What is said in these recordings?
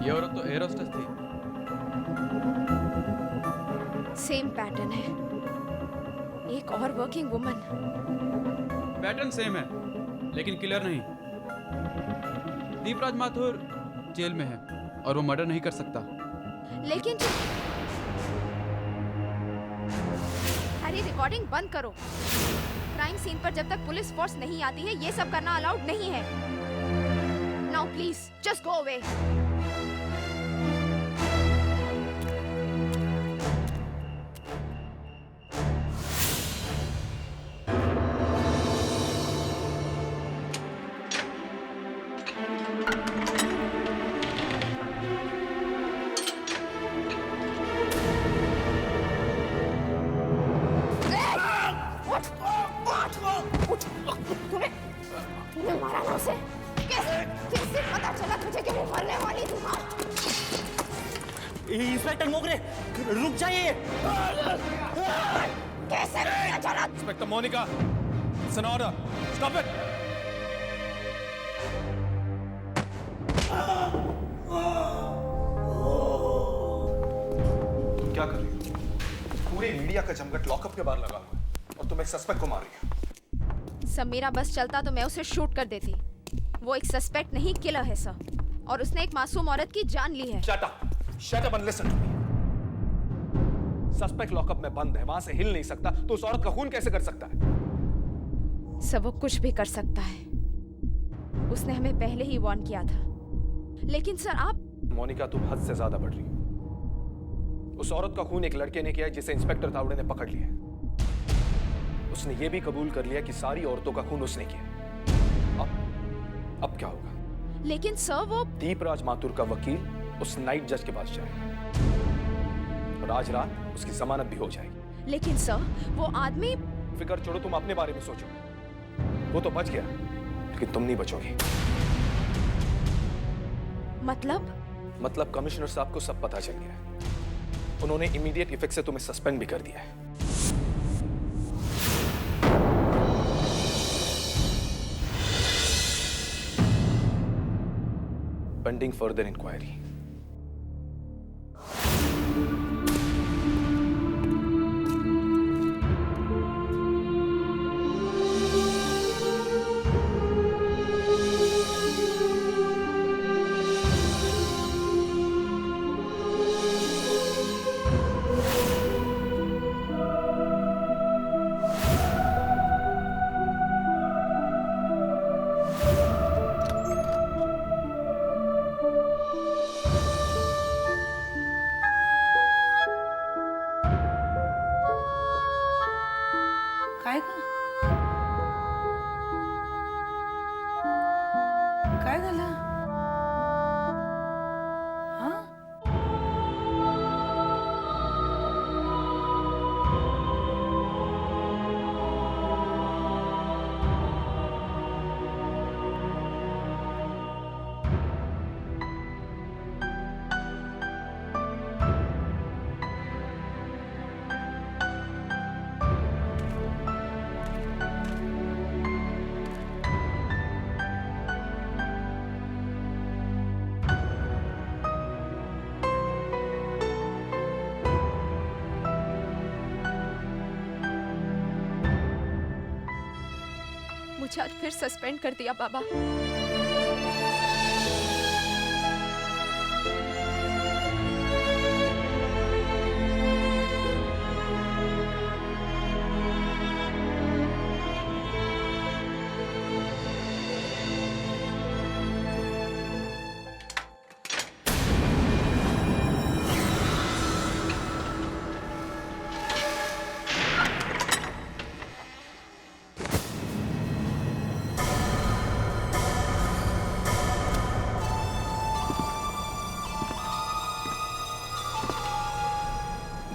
ये औरत तो एयर होस्टेस थी। सेम पैटर्न है, एक और वर्किंग वुमन। पैटर्न सेम है लेकिन किलर नहीं। दीपराज माथुर जेल में है और वो मर्डर नहीं कर सकता। लेकिन अरे रिकॉर्डिंग बंद करो। क्राइम सीन पर जब तक पुलिस फोर्स नहीं आती है ये सब करना अलाउड नहीं है। Now please just go away. तूने मारा ना उसे? कैसे पता चला तुझे कि वो मरने वाली थी? इंस्पेक्टर मोगरे, रुक जाइए। कैसे पता चला? Inspector Monika, it's an order, stop it. तुम क्या कर रही हो? पूरे मीडिया का जमघट लॉकअप के बाहर लगा हुआ है और तुम एक सस्पेक्ट को मार रही हो। सब मेरा बस चलता तो मैं उसे शूट कर देती। वो एक सस्पेक्ट नहीं किलर है सर, और उसने एक मासूम औरत की जान ली है। Shut up! Shut up and listen to me. Suspect lockup में बंद है, वहां से हिल नहीं सकता, तो उस औरत का खून कैसे कर सकता है? सब वो कुछ भी कर सकता है। उसने हमें पहले ही वार्न किया था। लेकिन सर आप... मोनिका, तुम हद से ज्यादा बढ़ रही हो। उस औरत का खून एक लड़के ने किया है जिसे इंस्पेक्टर तावड़े ने पकड़ लिया है। उसने ये भी कबूल कर लिया कि सारी औरतों का खून उसने किया। अब क्या होगा? लेकिन सर वो... दीपराज माथुर का वकील उस नाइट जज के पास जाएगा और आज रात उसकी जमानत भी हो जाएगी। लेकिन सर वो आदमी... फिक्र छोड़ो, तुम अपने बारे में सोचो। वो तो बच गया लेकिन तुम नहीं बचोगी। मतलब कमिश्नर साहब को सब पता चल गया है। उन्होंने इमीडिएट इफेक्ट से तुम्हें सस्पेंड भी कर दिया है। Pending further inquiry. काय ग? काय झालं? हा? मुझे आज फिर सस्पेंड कर दिया बाबा।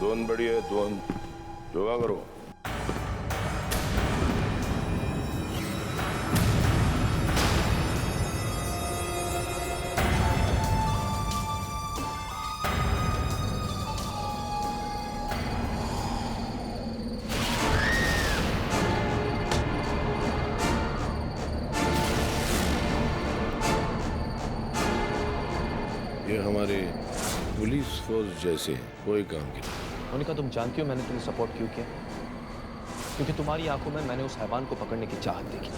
दोन बड़ी है, दोन योगा करो। ये हमारे पुलिस फोर्स जैसे कोई काम की नहीं। मोनिका, तुम जानती हो मैंने तुम्हें सपोर्ट क्यों किया? क्योंकि तुम्हारी आंखों में मैंने उस हैवान को पकड़ने की चाहत देखी।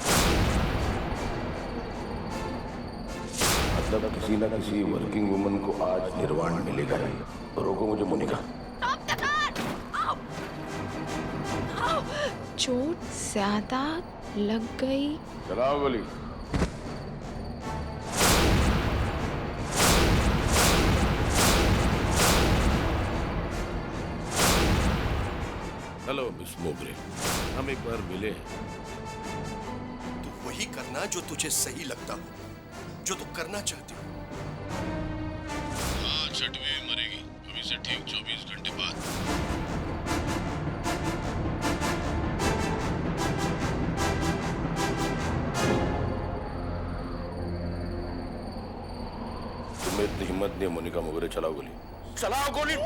मतलब किसी न किसी वर्किंग वुमन को आज निर्वाण मिलेगा ही। रोको मुझे मोनिका। चोट ज्यादा लग गई। चलाओ गोली। हेलो मिस मोगरे, हम एक बार मिले हैं। तू वही करना जो तुझे सही लगता हो, जो तू करना चाहती हो। हाँ, छठी भी मरेगी अभी से ठीक 24 घंटे बाद। तुम्हें इतनी हिम्मत नहीं है मोनिका मोगरे, चलाओ गोली। चलाओ गोली।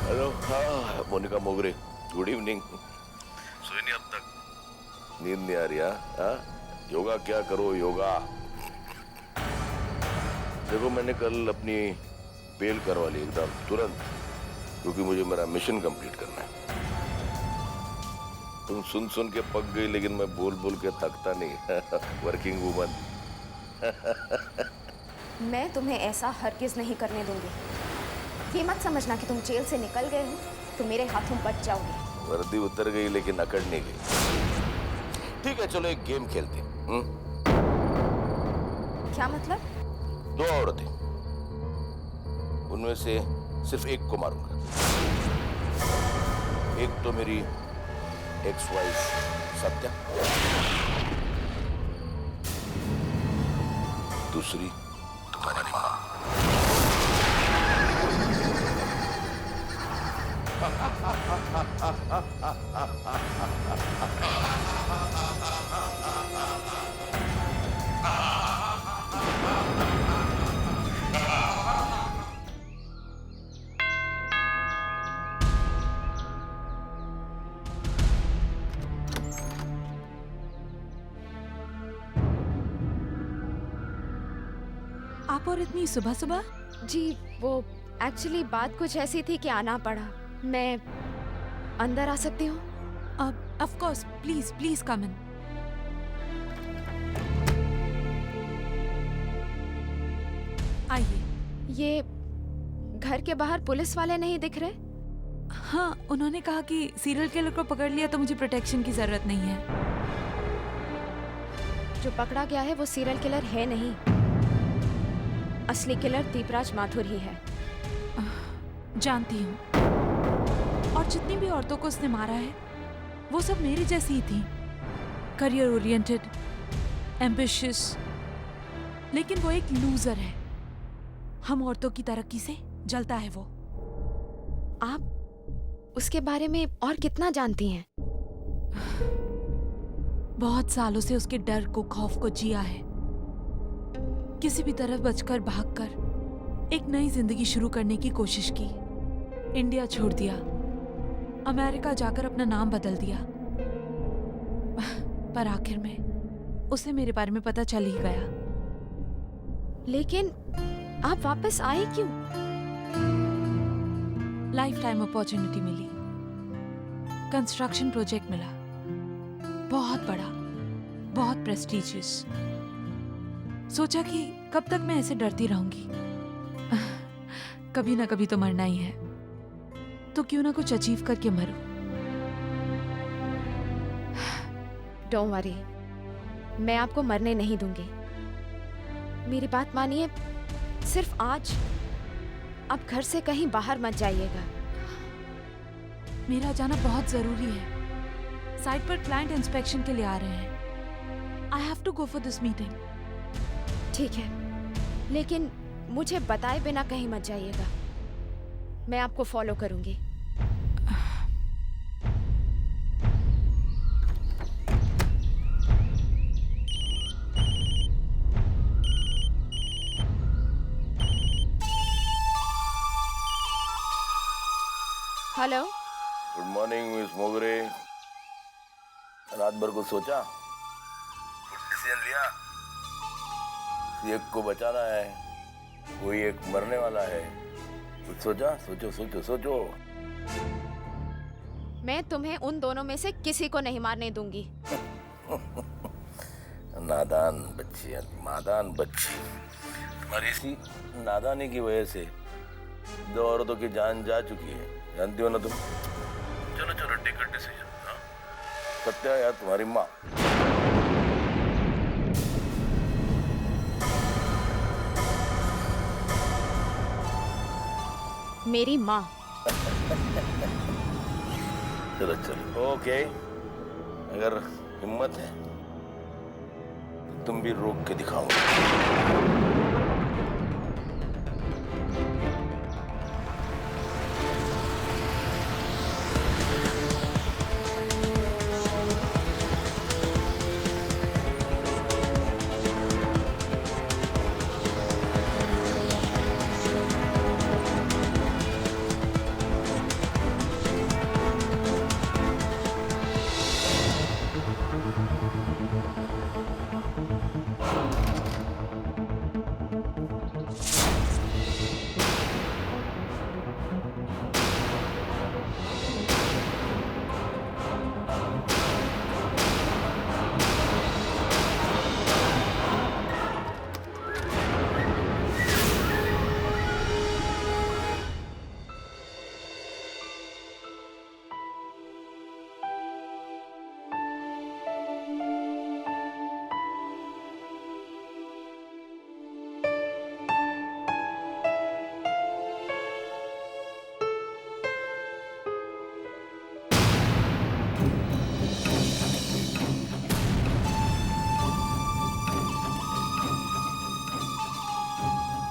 हेलो, हाँ मोनिका मोगरे, गुड इवनिंग। सोई नहीं अब तक? नींद नहीं आ रही? हाँ, योगा क्या करो, योगा। देखो मैंने कल अपनी बेल करवा ली एकदम तुरंत, क्योंकि मुझे मेरा मिशन कंप्लीट करना है। तुम सुन सुन के पक गई, लेकिन मैं बोल बोल के थकता नहीं। Working woman. मैं तुम्हें ऐसा हरगिज नहीं करने दूंगी। ये मत समझना कि तुम जेल से निकल गए हो तो मेरे हाथों बच जाओगे। वर्दी उतर गई लेकिन अकड़ नहीं गई। ठीक है, चलो एक गेम खेलते हैं। क्या मतलब? 2 औरतें, उनमें से सिर्फ एक को मारूंगा। एक तो मेरी एक्स वाइफ सत्या, दूसरी तुम्हारी माँ। आप और इतनी सुबह सुबह? जी वो एक्चुअली बात कुछ ऐसी थी कि आना पड़ा। मैं अंदर आ सकती हूँ? Of course, please please come in. आइए। ये घर के बाहर पुलिस वाले नहीं दिख रहे? हाँ, उन्होंने कहा कि सीरियल किलर को पकड़ लिया तो मुझे प्रोटेक्शन की जरूरत नहीं है। जो पकड़ा गया है वो सीरियल किलर है नहीं, असली किलर दीपराज माथुर ही है। जानती हूँ, और जितनी भी औरतों को उसने मारा है वो सब मेरी जैसी ही थी, करियर ओरिएंटेड, एम्बिशियस, लेकिन वो एक लूजर है। हम औरतों की तरक्की से जलता है वो। आप उसके बारे में और कितना जानती हैं? बहुत सालों से उसके डर को, खौफ को जिया है। किसी भी तरह बचकर, भागकर एक नई जिंदगी शुरू करने की कोशिश की। इंडिया छोड़ दिया, अमेरिका जाकर अपना नाम बदल दिया, पर आखिर में उसे मेरे बारे में पता चल ही गया। लेकिन आप वापस आए क्यों? लाइफ टाइम अपॉर्चुनिटी मिली, कंस्ट्रक्शन प्रोजेक्ट मिला, बहुत बड़ा, बहुत प्रेस्टीजियस। सोचा कि कब तक मैं ऐसे डरती रहूंगी, कभी ना कभी तो मरना ही है, तो क्यों ना कुछ अचीव करके मरूं। डोंट वरी, मैं आपको मरने नहीं दूंगी। मेरी बात मानिए, सिर्फ आज आप घर से कहीं बाहर मत जाइएगा। मेरा जाना बहुत जरूरी है। साइट पर क्लाइंट इंस्पेक्शन के लिए आ रहे हैं। I have to go for this meeting. ठीक है, लेकिन मुझे बताए बिना कहीं मत जाइएगा। मैं आपको फॉलो करूंगी। हेलो। गुड मॉर्निंग मिस मोगरे। रात भर कुछ सोचा, कुछ डिसीजन लिया? एक को बचाना है, कोई एक मरने वाला है, कुछ सोचा? सोचो सोचो सोचो। मैं तुम्हें उन दोनों में से किसी को नहीं मारने दूंगी। नादान बच्ची, नादान बच्ची। तुम्हारी इसी नादानी की वजह से 2 औरतों की जान जा चुकी है, जानती हो ना तुम? चलो चलो टेक अ डिसीजन। सत्या या तुम्हारी माँ? मेरी माँ। चलो चलो ओके, अगर हिम्मत है तो तुम भी रोक के दिखाओ।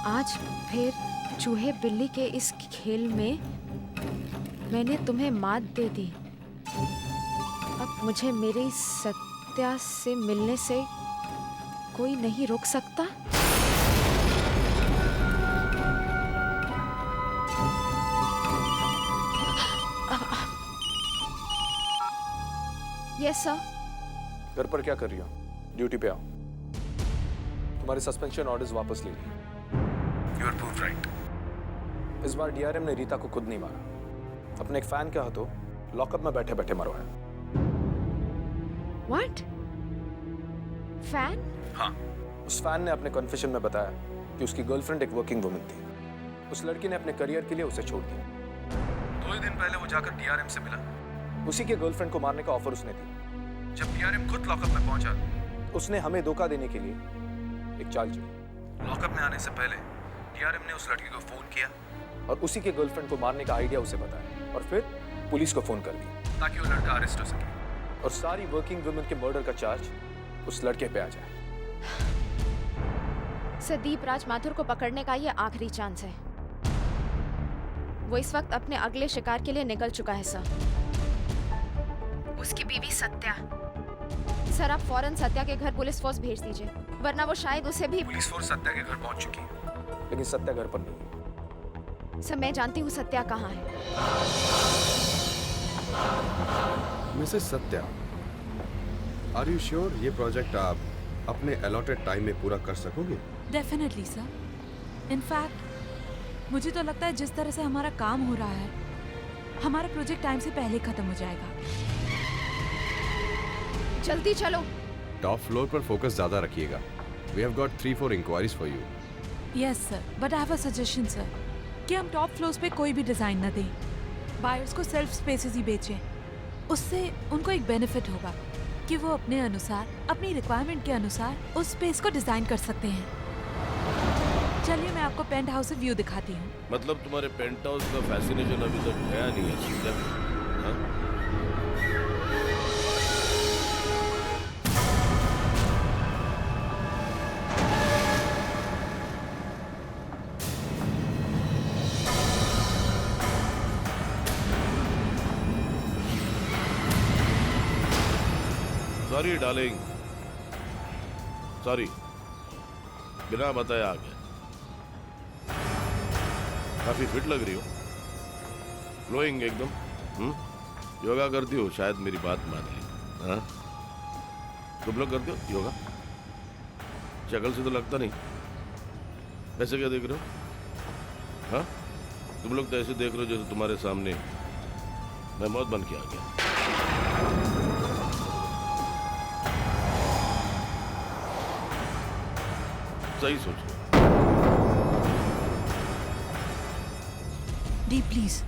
आज फिर चूहे बिल्ली के इस खेल में मैंने तुम्हें मात दे दी। अब मुझे मेरी सत्या से मिलने से कोई नहीं रोक सकता। Yes sir. घर पर क्या कर रही हो? ड्यूटी पे आओ। तुम्हारे सस्पेंशन ऑर्डर्स वापस ले लिए। You are prove right. इस बार डीआरएम ने रीता को खुद नहीं मारा, अपने एक फैन के हाथों लॉकअप में बैठे बैठे मरवाया। व्हाट? फैन? हाँ, उस फैन ने अपने कन्फेशन में बताया कि उसकी गर्लफ्रेंड एक वर्किंग वुमन थी। उस लड़की ने अपने करियर के लिए उसे छोड़ दिया। 2 ही दिन पहले वो जाकर डीआरएम से मिला। उसी के गर्लफ्रेंड को मारने का ऑफर उसने दिया। जब डीआरएम खुद लॉकअप में पहुंचा, उसने हमें धोखा देने के लिए एक चाल चली। लॉकअप में आने से पहले डीआरएम ने उस लड़की को फोन किया और उसी के गर्लफ्रेंड को मारने का आइडिया उसे बताया और फिर पुलिस को फोन कर दिया ताकि वो लड़का अरेस्ट हो सके और सारी वर्किंग वुमेन के मर्डर का चार्ज उस लड़के पे आ जाए। सदीप राज माथुर को पकड़ने का ये आखिरी चांस है। वो इस वक्त अपने अगले शिकार के लिए निकल चुका है सर। उसकी बीवी सत्या। सर आप फौरन सत्या के घर पुलिस फोर्स भेज दीजिए, वरना वो शायद उसे भी। पुलिस फोर्स सत्या के घर पहुंच चुकी है, लेकिन सत्या घर पर नहीं है। सर मैं जानती हूँ सत्या कहाँ है। Mrs Satya, are you sure ये प्रोजेक्ट आप अपने अलॉटेड टाइम में पूरा कर सकोगे? Definitely sir. इनफैक्ट मुझे तो लगता है जिस तरह से हमारा काम हो रहा है, हमारा प्रोजेक्ट टाइम से पहले खत्म हो जाएगा। जल्दी चलो। टॉप फ्लोर पर फोकस ज्यादा रखिएगा। We have got 3-4 inquiries for you. Yes sir, but I have a suggestion sir कि हम टॉप फ्लोर्स पे कोई भी डिजाइन न दें, बायर्स को सेल्फ स्पेसेस ही बेचें। उससे उनको एक बेनिफिट होगा कि वो अपने अनुसार, अपनी रिक्वायरमेंट के अनुसार उस स्पेस को डिजाइन कर सकते हैं। चलिए मैं आपको पेंट हाउस से व्यू दिखाती हूँ। मतलब तुम्हारे पेंट हाउस का फैसिनेशन अभी तक गया नहीं है क्या? हाँ? सॉरी डार्लिंग, सॉरी, बिना बताए आ गया। काफी फिट लग रही हो। ग्लोइंग एकदम। योगा करती हो, शायद मेरी बात मान ली। हाँ, तुम लोग करते हो योगा? शक्ल से तो लगता नहीं। ऐसे क्या देख रहे हो? हाँ, तुम लोग तो ऐसे देख रहे हो जैसे तुम्हारे सामने मैं मौत बन के आ गया। सही सोच रहे हो। दी प्लीज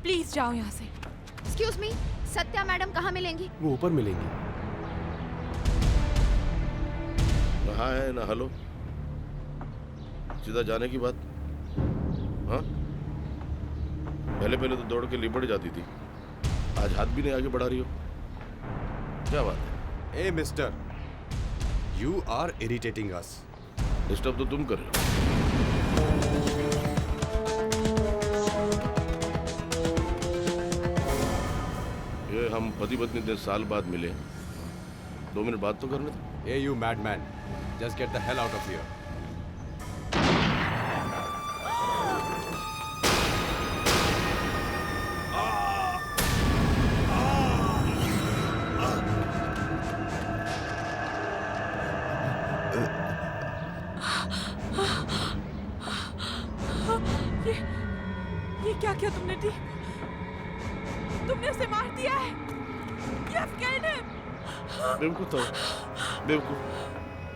प्लीज जाओ यहाँ से। एक्सक्यूज मी, सत्या मैडम कहाँ मिलेंगी? वो ऊपर मिलेंगी। हाँ है ना, हेलो, सीधा जाने की बात। हाँ, पहले पहले तो दौड़ के लिपट जाती थी, आज हाथ भी नहीं आगे बढ़ा रही हो, क्या बात है? ए mister, you are irritating us. Disturb तो तुम कर रहे हो। ये हम पति पत्नी 10 साल बाद मिले, 2 मिनट बात तो करने थे। ए you madman, just get the hell out of here. ये क्या किया तुमने दी? तुमने उसे मार दिया है। You have killed him. बेवकूफ था, बेवकूफ।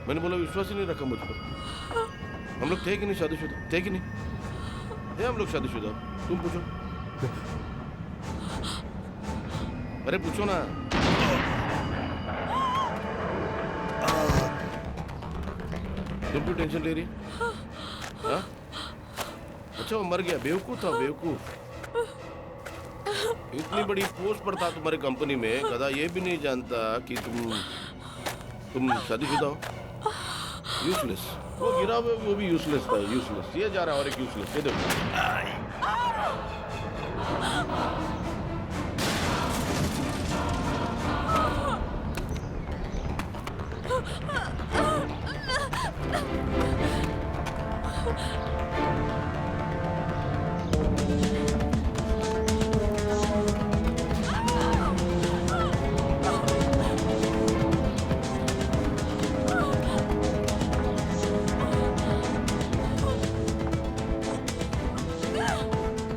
मैंने बोला, विश्वास ही नहीं रखा मुझ पर। हम लोग थे कि नहीं शादीशुदा? थे कि नहीं? थे हम लोग शादीशुदा? तुम पूछो। अरे पूछो ना। तुम क्यों टेंशन ले रही है? हाँ? अच्छा, वो मर गया। बेवकूफ था, बेवकूफ। इतनी बड़ी पोस्ट पर था तुम्हारी कंपनी में, गधा ये भी नहीं जानता कि तुम शादीशुदा हो। यूजलेस। वो गिरा हुआ, वो भी यूजलेस था, यूजलेस। ये जा रहा है और एक यूजलेस। ये देखो।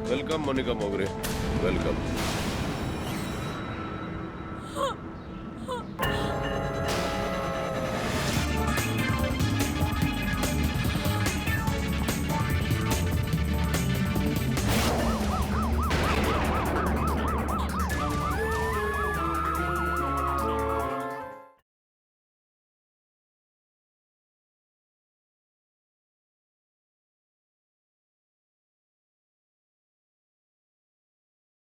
वेलकम मोनिका मोगरे, वेलकम।